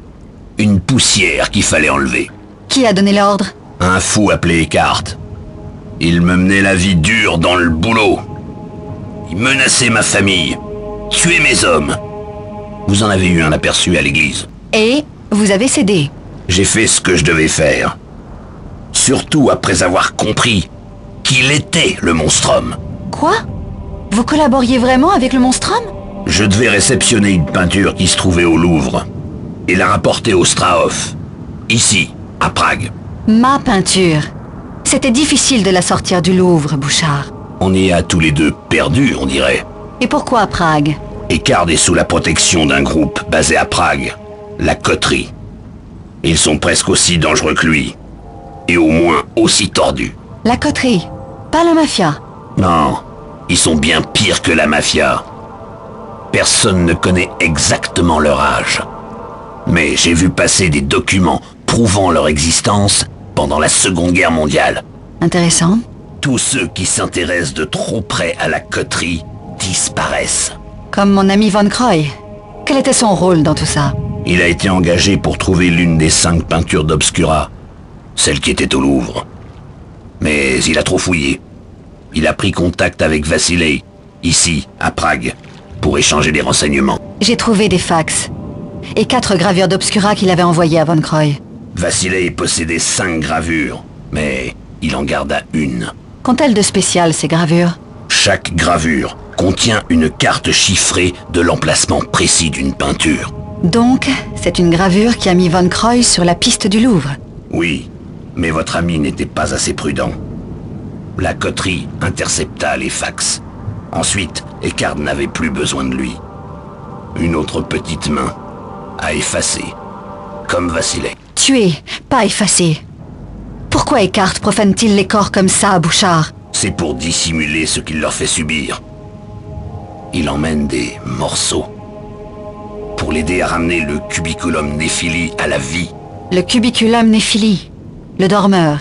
Speaker 9: Une poussière qu'il fallait enlever.
Speaker 3: Qui a donné l'ordre?
Speaker 9: Un fou appelé Eckhart. Il me menait la vie dure dans le boulot. Il menaçait ma famille. Tuait mes hommes. Vous en avez eu un aperçu à l'église.
Speaker 3: Et vous avez cédé?
Speaker 9: J'ai fait ce que je devais faire. Surtout après avoir compris qu'il était le Monstrum.
Speaker 3: Quoi? Vous collaboriez vraiment avec le Monstrum?
Speaker 9: Je devais réceptionner une peinture qui se trouvait au Louvre et la rapporter au Strahov, ici, à Prague.
Speaker 3: Ma peinture. C'était difficile de la sortir du Louvre, Bouchard.
Speaker 9: On y a tous les deux perdus, on dirait.
Speaker 3: Et pourquoi à Prague?
Speaker 9: Eckhart est sous la protection d'un groupe basé à Prague, la Coterie. Ils sont presque aussi dangereux que lui, et au moins aussi tordus.
Speaker 3: La Coterie, pas la mafia.
Speaker 9: Non, ils sont bien pires que la mafia. Personne ne connaît exactement leur âge. Mais j'ai vu passer des documents prouvant leur existence pendant la Seconde Guerre mondiale.
Speaker 3: Intéressant.
Speaker 9: Tous ceux qui s'intéressent de trop près à la coterie disparaissent.
Speaker 3: Comme mon ami Von Croy. Quel était son rôle dans tout ça?
Speaker 9: Il a été engagé pour trouver l'une des 5 peintures d'Obscura, celle qui était au Louvre. Mais il a trop fouillé. Il a pris contact avec Vassilei, ici, à Prague, pour échanger des renseignements.
Speaker 3: J'ai trouvé des fax. Et 4 gravures d'Obscura qu'il avait envoyées à Von Croy.
Speaker 9: Vassilei possédait 5 gravures, mais il en garda une.
Speaker 3: Qu'ont-elles de spécial, ces gravures?
Speaker 9: Chaque gravure contient une carte chiffrée de l'emplacement précis d'une peinture.
Speaker 3: Donc, c'est une gravure qui a mis Von Croy sur la piste du Louvre.
Speaker 9: Oui, mais votre ami n'était pas assez prudent. La coterie intercepta les fax. Ensuite, Eckhart n'avait plus besoin de lui. Une autre petite main a effacé, comme Vassilei.
Speaker 3: Tué, pas effacé. Pourquoi Eckhart profane-t-il les corps comme ça, Bouchard?
Speaker 9: C'est pour dissimuler ce qu'il leur fait subir. Il emmène des morceaux. Pour l'aider à ramener le cubiculum Néphili à la vie.
Speaker 3: Le cubiculum Néphili, le dormeur,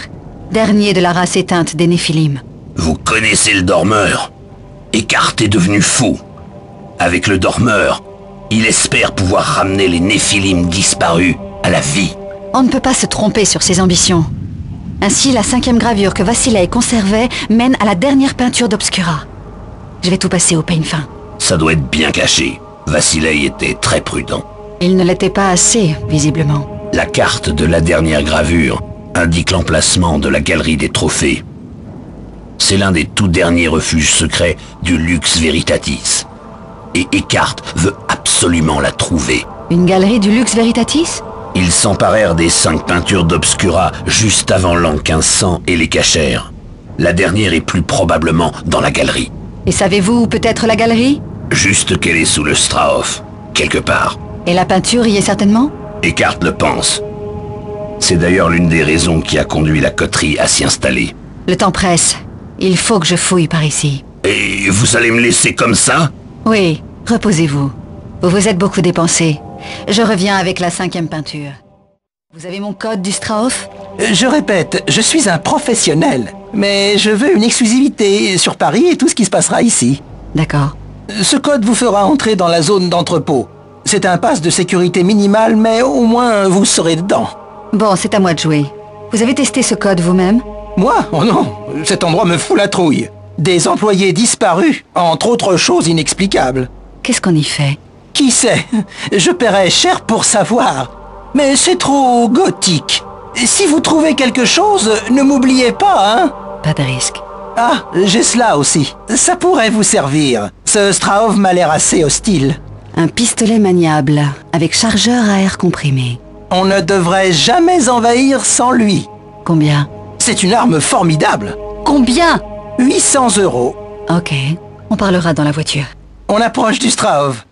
Speaker 3: dernier de la race éteinte des Néphilim.
Speaker 9: Vous connaissez le dormeur? Eckhart est devenu fou. Avec le dormeur, il espère pouvoir ramener les Néphilim disparus à la vie.
Speaker 3: On ne peut pas se tromper sur ses ambitions. Ainsi, la 5e gravure que Vassilei conservait mène à la dernière peinture d'Obscura. Je vais tout passer au peigne fin.
Speaker 9: Ça doit être bien caché. Vassilei était très prudent.
Speaker 3: Il ne l'était pas assez, visiblement.
Speaker 9: La carte de la dernière gravure indique l'emplacement de la galerie des trophées. C'est l'un des tout derniers refuges secrets du Lux Veritatis. Et Eckhart veut absolument la trouver.
Speaker 3: Une galerie du Lux Veritatis?
Speaker 9: Ils s'emparèrent des 5 peintures d'Obscura juste avant l'an 1500 et les cachèrent. La dernière est plus probablement dans la galerie.
Speaker 3: Et savez-vous où peut être la galerie?
Speaker 9: Juste qu'elle est sous le Strahov, quelque part.
Speaker 3: Et la peinture y est certainement?
Speaker 9: Eckhart le pense. C'est d'ailleurs l'une des raisons qui a conduit la coterie à s'y installer.
Speaker 3: Le temps presse. Il faut que je fouille par ici.
Speaker 9: Et vous allez me laisser comme ça?
Speaker 3: Oui, reposez-vous. Vous vous êtes beaucoup dépensé. Je reviens avec la 5e peinture. Vous avez mon code du Strahov?
Speaker 12: Je répète, je suis un professionnel. Mais je veux une exclusivité sur Paris et tout ce qui se passera ici.
Speaker 3: D'accord.
Speaker 12: Ce code vous fera entrer dans la zone d'entrepôt. C'est un pass de sécurité minimal, mais au moins vous serez dedans.
Speaker 3: Bon, c'est à moi de jouer. Vous avez testé ce code vous-même?
Speaker 12: Moi? Oh non, cet endroit me fout la trouille. Des employés disparus, entre autres choses inexplicables.
Speaker 3: Qu'est-ce qu'on y fait?
Speaker 12: Qui sait? Je paierais cher pour savoir. Mais c'est trop gothique. Si vous trouvez quelque chose, ne m'oubliez pas, hein?
Speaker 3: Pas de risque.
Speaker 12: Ah, j'ai cela aussi. Ça pourrait vous servir. Ce Strahov m'a l'air assez hostile.
Speaker 3: Un pistolet maniable, avec chargeur à air comprimé.
Speaker 12: On ne devrait jamais envahir sans lui.
Speaker 3: Combien?
Speaker 12: C'est une arme formidable.
Speaker 3: Combien?
Speaker 12: 800 €.
Speaker 3: Ok, on parlera dans la voiture.
Speaker 12: On approche du Strahov.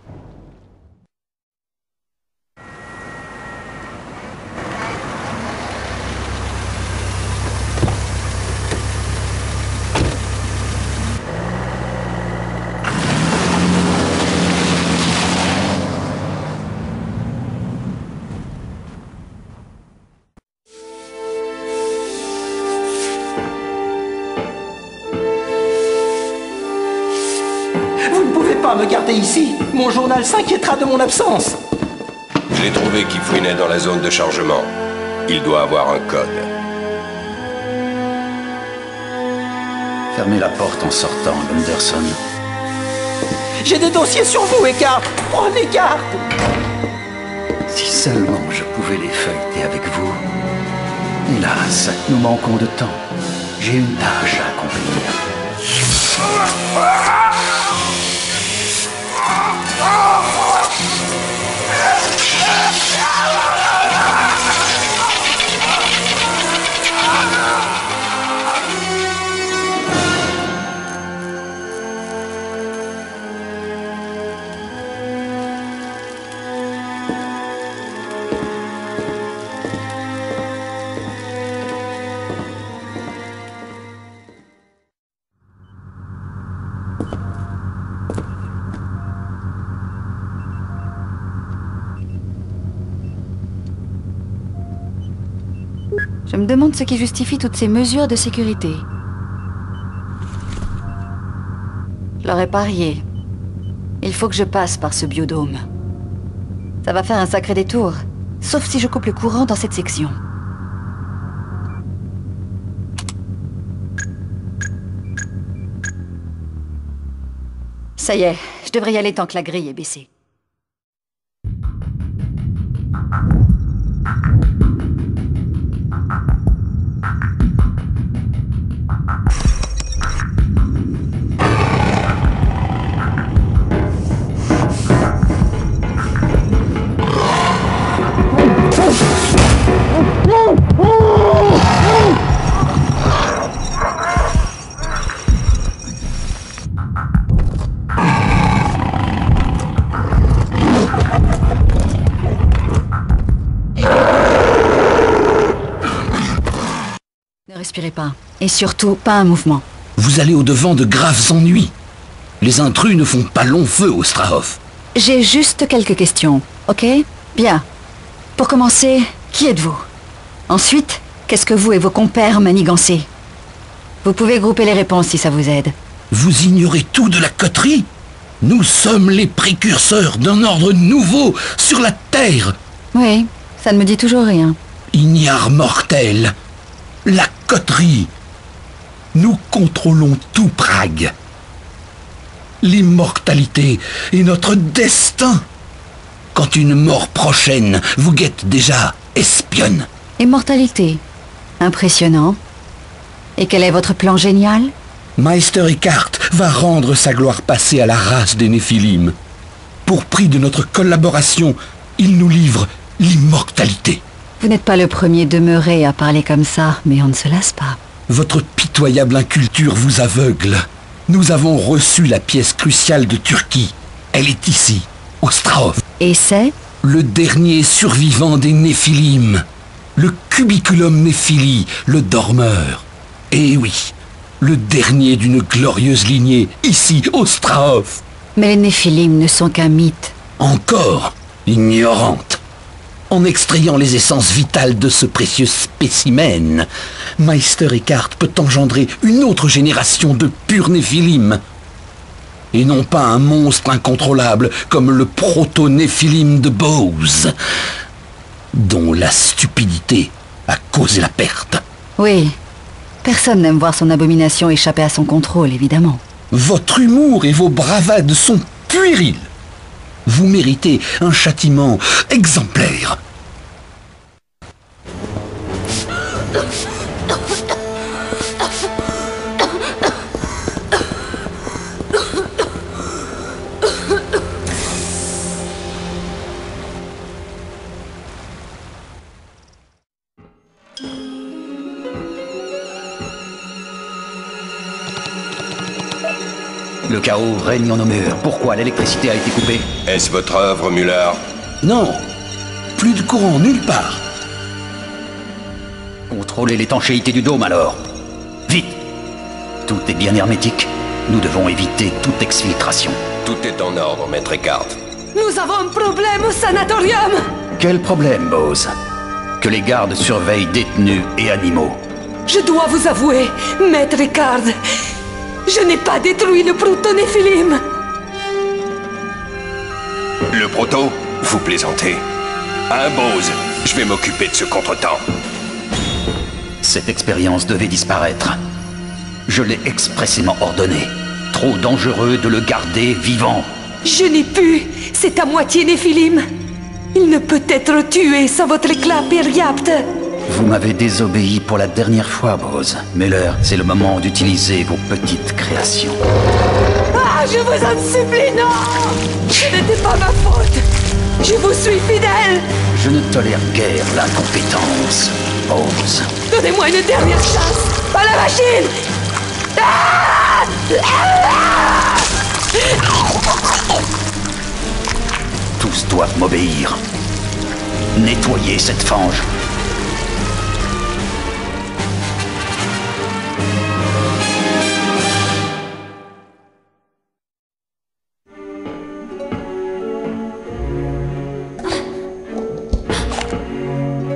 Speaker 12: pas me garder ici. Mon journal s'inquiétera de mon absence.
Speaker 11: Je l'ai trouvé qui fouinait dans la zone de chargement. Il doit avoir un code.
Speaker 10: Fermez la porte en sortant, Gunderson.
Speaker 12: J'ai des dossiers sur vous, Eckhart. Prenez garde.
Speaker 10: Si seulement je pouvais les feuilleter avec vous. Hélas, nous manquons de temps. J'ai une tâche à accomplir.
Speaker 3: Je me demande ce qui justifie toutes ces mesures de sécurité. Je leur ai parié. Il faut que je passe par ce biodôme. Ça va faire un sacré détour, sauf si je coupe le courant dans cette section. Ça y est, je devrais y aller tant que la grille est baissée. Ne respirez pas. Et surtout, pas un mouvement.
Speaker 2: Vous allez au-devant de graves ennuis. Les intrus ne font pas long feu au Strahov.
Speaker 3: J'ai juste quelques questions, ok? Bien. Pour commencer, qui êtes-vous? Ensuite, qu'est-ce que vous et vos compères manigancez? Vous pouvez grouper les réponses si ça vous aide.
Speaker 2: Vous ignorez tout de la coterie? Nous sommes les précurseurs d'un ordre nouveau sur la Terre.
Speaker 3: Oui, ça ne me dit toujours rien.
Speaker 2: Ignare mortel. La coterie. Nous contrôlons tout Prague. L'immortalité est notre destin. Quand une mort prochaine vous guette déjà, espionne.
Speaker 3: Immortalité. Impressionnant. Et quel est votre plan génial?
Speaker 2: Meister Eckhart va rendre sa gloire passée à la race des Néphilim. Pour prix de notre collaboration, il nous livre l'immortalité.
Speaker 3: Vous n'êtes pas le premier demeuré à parler comme ça, mais on ne se lasse pas.
Speaker 2: Votre pitoyable inculture vous aveugle. Nous avons reçu la pièce cruciale de Turquie. Elle est ici, au Strahov.
Speaker 3: Et c'est?
Speaker 2: Le dernier survivant des Néphilim. Le Cubiculum Néphili, le dormeur. Et oui, le dernier d'une glorieuse lignée, ici, au Strahov.
Speaker 3: Mais les Néphilim ne sont qu'un mythe.
Speaker 2: Encore ignorante. En extrayant les essences vitales de ce précieux spécimen, Meister Eckhart peut engendrer une autre génération de purs Néphilim. Et non pas un monstre incontrôlable comme le proto-Néphilim de Bose, dont la stupidité a causé la perte.
Speaker 3: Oui, personne n'aime voir son abomination échapper à son contrôle, évidemment.
Speaker 2: Votre humour et vos bravades sont puérils. Vous méritez un châtiment exemplaire.
Speaker 10: Le chaos règne en nos murs. Pourquoi l'électricité a été coupée?
Speaker 11: Est-ce votre œuvre, Müller?
Speaker 2: Non, plus de courant nulle part.
Speaker 10: Contrôlez l'étanchéité du dôme alors. Vite! Tout est bien hermétique. Nous devons éviter toute exfiltration.
Speaker 11: Tout est en ordre, maître Eckhart.
Speaker 13: Nous avons un problème au sanatorium!
Speaker 10: Quel problème, Bose? Que les gardes surveillent détenus et animaux.
Speaker 13: Je dois vous avouer, maître Eckhart, je n'ai pas détruit le proto-Néphilim.
Speaker 11: Le proto? Vous plaisantez. Hein, Bose? Je vais m'occuper de ce contretemps.
Speaker 10: Cette expérience devait disparaître. Je l'ai expressément ordonné. Trop dangereux de le garder vivant.
Speaker 13: Je n'ai pu. C'est à moitié Néphilim. Il ne peut être tué sans votre éclat périapte.
Speaker 10: Vous m'avez désobéi pour la dernière fois, Bose. Mais l'heure, c'est le moment d'utiliser vos petites créations.
Speaker 13: Ah, je vous en supplie, non! Ce n'était pas ma faute. Je vous suis fidèle.
Speaker 10: Je ne tolère guère l'incompétence, Bose.
Speaker 13: Donnez-moi une dernière chance. Pas la machine! Ah!
Speaker 10: Tous doivent m'obéir. Nettoyez cette fange.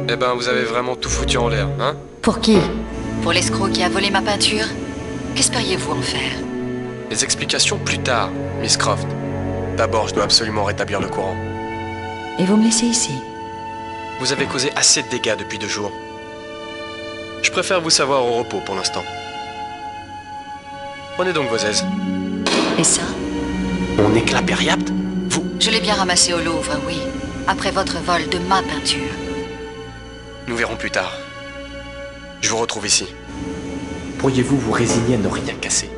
Speaker 14: Eh ben, vous avez vraiment tout foutu en l'air, hein?
Speaker 3: Pour qui? Pour l'escroc qui a volé ma peinture? Qu'espériez-vous en faire?
Speaker 14: Les explications plus tard, Miss Croft. D'abord, je dois absolument rétablir le courant.
Speaker 3: Et vous me laissez ici?
Speaker 14: Vous avez causé assez de dégâts depuis 2 jours. Je préfère vous savoir au repos pour l'instant. Prenez donc vos aises.
Speaker 3: Et ça?
Speaker 14: Mon éclat périapte?
Speaker 3: Je l'ai bien ramassé au Louvre, oui. Après votre vol de ma peinture.
Speaker 14: Nous verrons plus tard. Je vous retrouve ici. Pourriez-vous vous résigner à ne rien casser?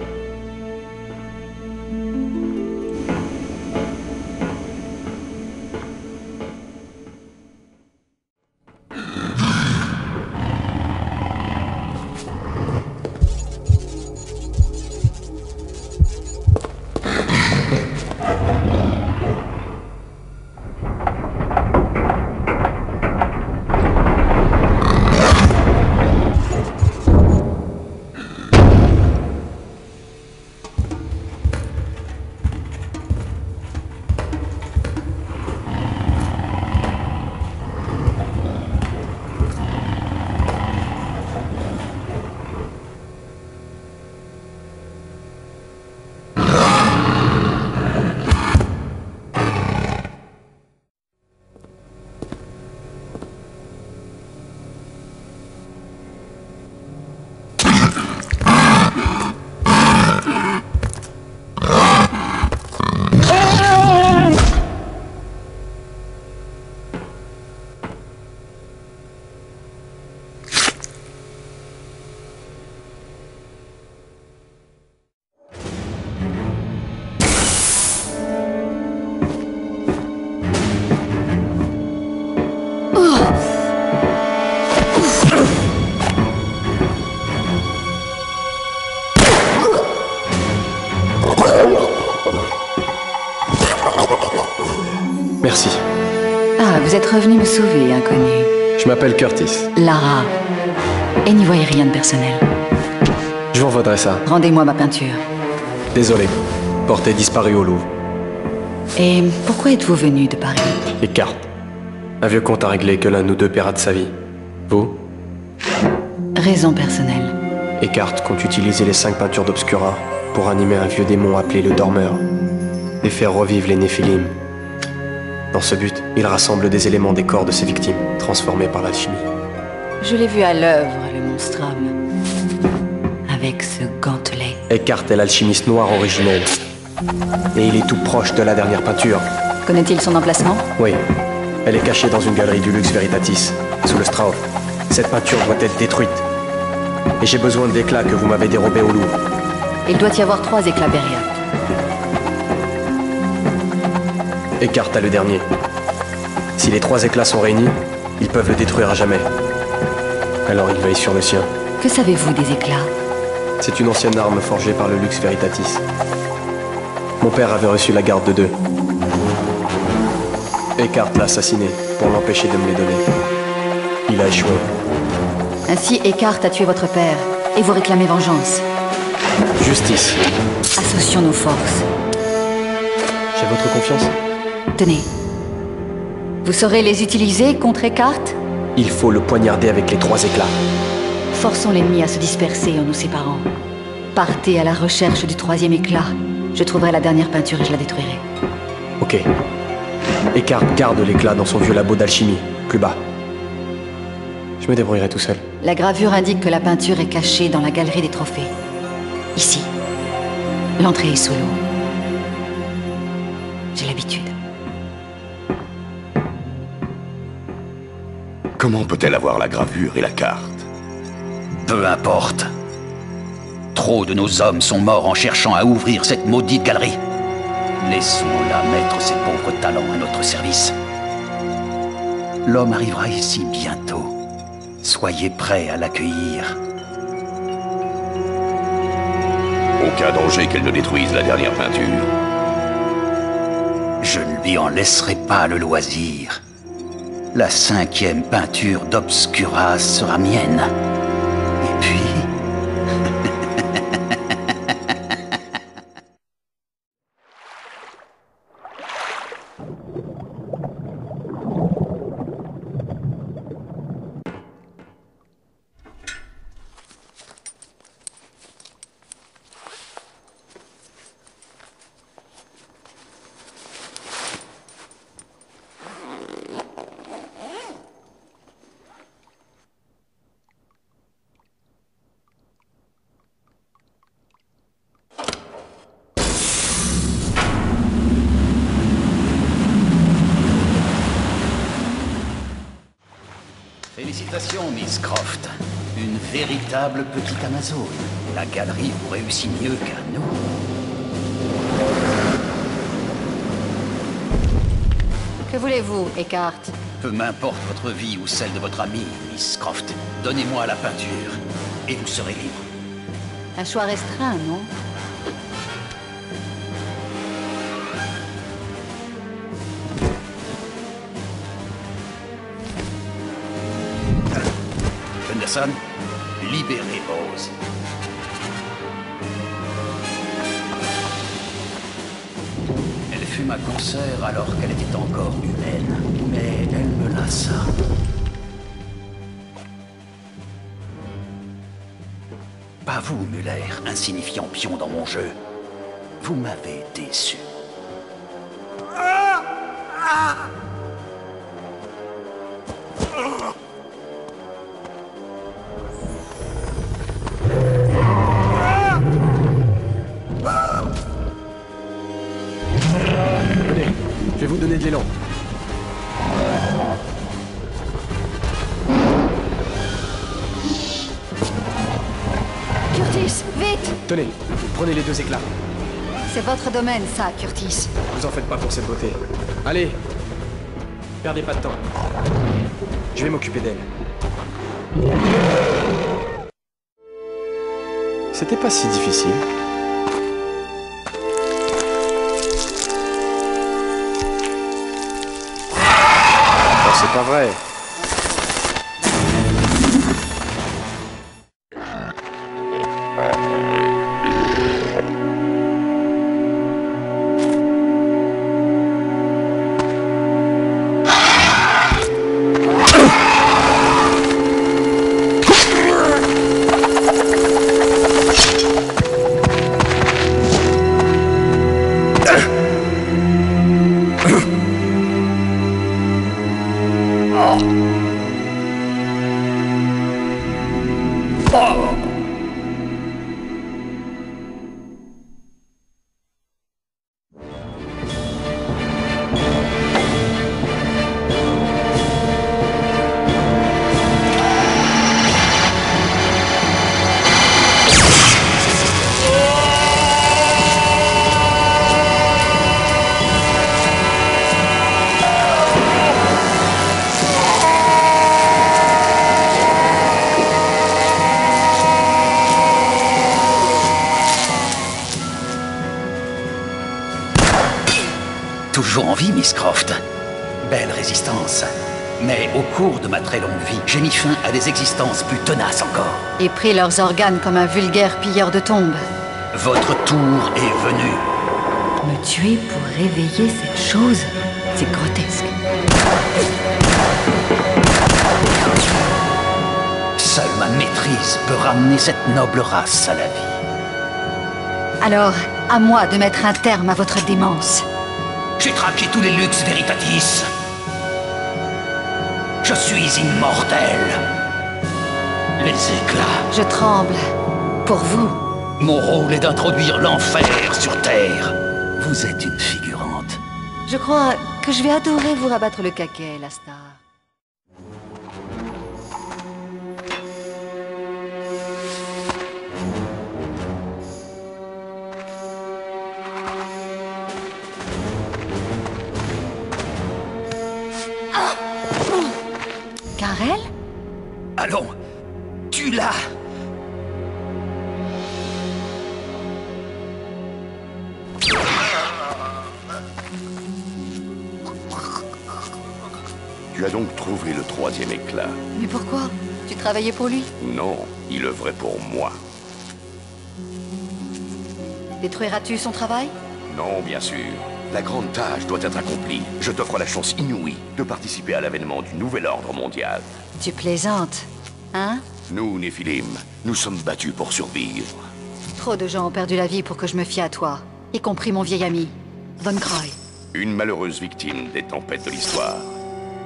Speaker 14: Merci.
Speaker 3: Ah, vous êtes revenu me sauver, inconnu.
Speaker 14: Je m'appelle Curtis.
Speaker 3: Lara. Et n'y voyez rien de personnel.
Speaker 14: Je vous revaudrai ça.
Speaker 3: Rendez-moi ma peinture.
Speaker 14: Désolé. Portée disparue au Louvre.
Speaker 3: Et pourquoi êtes-vous venu de Paris?
Speaker 14: Et cartes. Un vieux compte à régler que l'un de nous deux paiera de sa vie. Vous?
Speaker 3: Raison personnelle.
Speaker 14: Et cartes compte utiliser les 5 peintures d'Obscura pour animer un vieux démon appelé le Dormeur et faire revivre les Néphilim. Dans ce but, il rassemble des éléments des corps de ses victimes, transformés par l'alchimie.
Speaker 3: Je l'ai vu à l'œuvre, le monstrum. Avec ce gantelet.
Speaker 14: Eckhart est l'alchimiste noir originel. Et il est tout proche de la dernière peinture.
Speaker 3: Connaît-il son emplacement?
Speaker 14: Oui. Elle est cachée dans une galerie du Lux Veritatis, sous le Strauch. Cette peinture doit être détruite. Et j'ai besoin de l'éclat que vous m'avez dérobé au Louvre.
Speaker 3: Il doit y avoir 3 éclats périaptes.
Speaker 14: Eckhart a le dernier. Si les 3 éclats sont réunis, ils peuvent le détruire à jamais. Alors il veille sur le sien.
Speaker 3: Que savez-vous des éclats?
Speaker 14: C'est une ancienne arme forgée par le Lux Veritatis. Mon père avait reçu la garde de 2. Eckhart l'a assassiné pour l'empêcher de me les donner. Il a échoué.
Speaker 3: Ainsi, Eckhart a tué votre père, et vous réclamez vengeance.
Speaker 14: Justice.
Speaker 3: Associons nos forces.
Speaker 14: J'ai votre confiance?
Speaker 3: Tenez. Vous saurez les utiliser contre Eckhart?
Speaker 14: Il faut le poignarder avec les 3 éclats.
Speaker 3: Forçons l'ennemi à se disperser en nous séparant. Partez à la recherche du 3e éclat. Je trouverai la dernière peinture et je la détruirai.
Speaker 14: Ok. Eckhart garde l'éclat dans son vieux labo d'alchimie, plus bas. Je me débrouillerai tout seul.
Speaker 3: La gravure indique que la peinture est cachée dans la galerie des trophées. Ici. L'entrée est sous l'eau. J'ai l'habitude.
Speaker 9: Comment peut-elle avoir la gravure et la carte?
Speaker 10: Peu importe. Trop de nos hommes sont morts en cherchant à ouvrir cette maudite galerie. Laissons-la mettre ses pauvres talents à notre service. L'homme arrivera ici bientôt. Soyez prêts à l'accueillir.
Speaker 9: Aucun danger qu'elle ne détruise la dernière peinture.
Speaker 10: Je ne lui en laisserai pas le loisir. La 5e peinture d'Obscura sera mienne. Et puis... Félicitations, Miss Croft. Une véritable petite Amazone. La galerie vous réussit mieux qu'à nous.
Speaker 3: Que voulez-vous, Eckhart?
Speaker 10: Peu m'importe votre vie ou celle de votre amie, Miss Croft. Donnez-moi la peinture et vous serez libre.
Speaker 3: Un choix restreint, non?
Speaker 10: Henderson, libérez Rose. Elle fut ma consoeur alors qu'elle était encore humaine, mais elle me lassa. Pas vous, Muller, insignifiant pion dans mon jeu. Vous m'avez déçu.
Speaker 14: Je vais vous donner de l'élan.
Speaker 3: Curtis, vite!
Speaker 14: Tenez, prenez les 2 éclats.
Speaker 3: C'est votre domaine, ça, Curtis.
Speaker 14: Vous en faites pas pour cette beauté. Allez, perdez pas de temps. Je vais m'occuper d'elle. C'était pas si difficile. C'est pas vrai.
Speaker 10: Toujours en vie, Miss Croft. Belle résistance. Mais au cours de ma très longue vie, j'ai mis fin à des existences plus tenaces encore.
Speaker 3: Et pris leurs organes comme un vulgaire pilleur de tombes.
Speaker 10: Votre tour est venu.
Speaker 3: Me tuer pour réveiller cette chose, c'est grotesque.
Speaker 10: Seule ma maîtrise peut ramener cette noble race à la vie.
Speaker 3: Alors, à moi de mettre un terme à votre démence.
Speaker 10: J'ai traqué tous les Lux Veritatis. Je suis immortel. Les éclats.
Speaker 3: Je tremble. Pour vous.
Speaker 10: Mon rôle est d'introduire l'enfer sur Terre. Vous êtes une figurante.
Speaker 3: Je crois que je vais adorer vous rabattre le caquet, la star. Karel?
Speaker 10: Allons, tue-la.
Speaker 15: Tu as donc trouvé le troisième éclat.
Speaker 3: Mais pourquoi? Tu travaillais pour lui?
Speaker 15: Non, il œuvrait pour moi.
Speaker 3: Détruiras-tu son travail?
Speaker 15: Non, bien sûr. La grande tâche doit être accomplie. Je t'offre la chance inouïe de participer à l'avènement du nouvel ordre mondial.
Speaker 3: Tu plaisantes, hein?
Speaker 15: Nous, Néphilim, nous sommes battus pour survivre.
Speaker 3: Trop de gens ont perdu la vie pour que je me fie à toi, y compris mon vieil ami, Von Croy.
Speaker 15: Une malheureuse victime des tempêtes de l'histoire.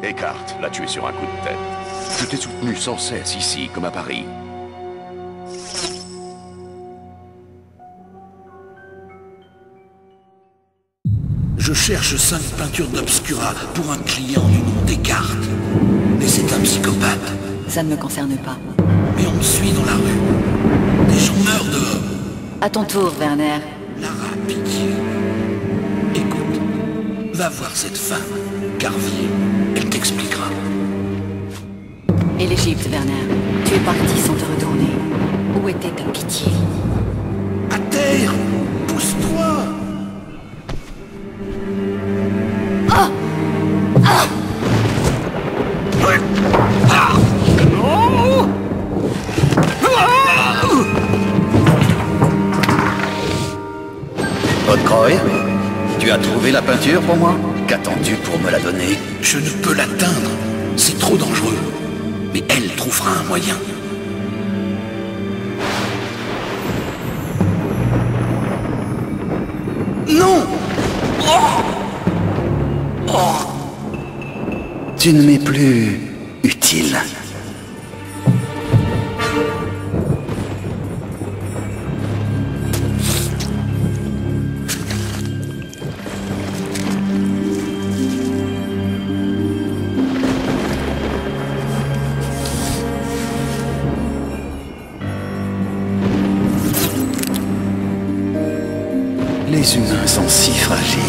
Speaker 15: Eckhart l'a tué sur un coup de tête. Je t'ai soutenu sans cesse ici, comme à Paris.
Speaker 2: Je cherche 5 peintures d'Obscura pour un client du nom d'Eckhart. Mais c'est un psychopathe.
Speaker 3: Ça ne me concerne pas.
Speaker 2: Mais on me suit dans la rue. Des gens meurent dehors.
Speaker 3: À ton tour, Werner.
Speaker 2: Lara, pitié. Écoute, va voir cette femme, Garvier. Elle t'expliquera.
Speaker 3: Et l'Égypte, Werner? Tu es parti sans te retourner. Où était ta pitié?
Speaker 2: À terre! Pousse-toi!
Speaker 3: Ah! Ah!
Speaker 2: Ah! Oh!
Speaker 10: Von Croy, tu as trouvé la peinture pour moi? Qu'attends-tu pour me la donner?
Speaker 2: Je ne peux l'atteindre. C'est trop dangereux. Mais elle trouvera un moyen. Non! Oh! Oh!
Speaker 10: Tu ne m'es plus utile. Les humains sont si fragiles.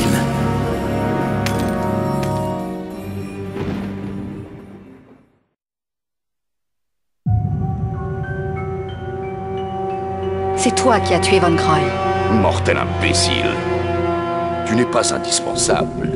Speaker 3: C'est toi qui as tué Von Croy.
Speaker 15: Mortel imbécile. Tu n'es pas indispensable.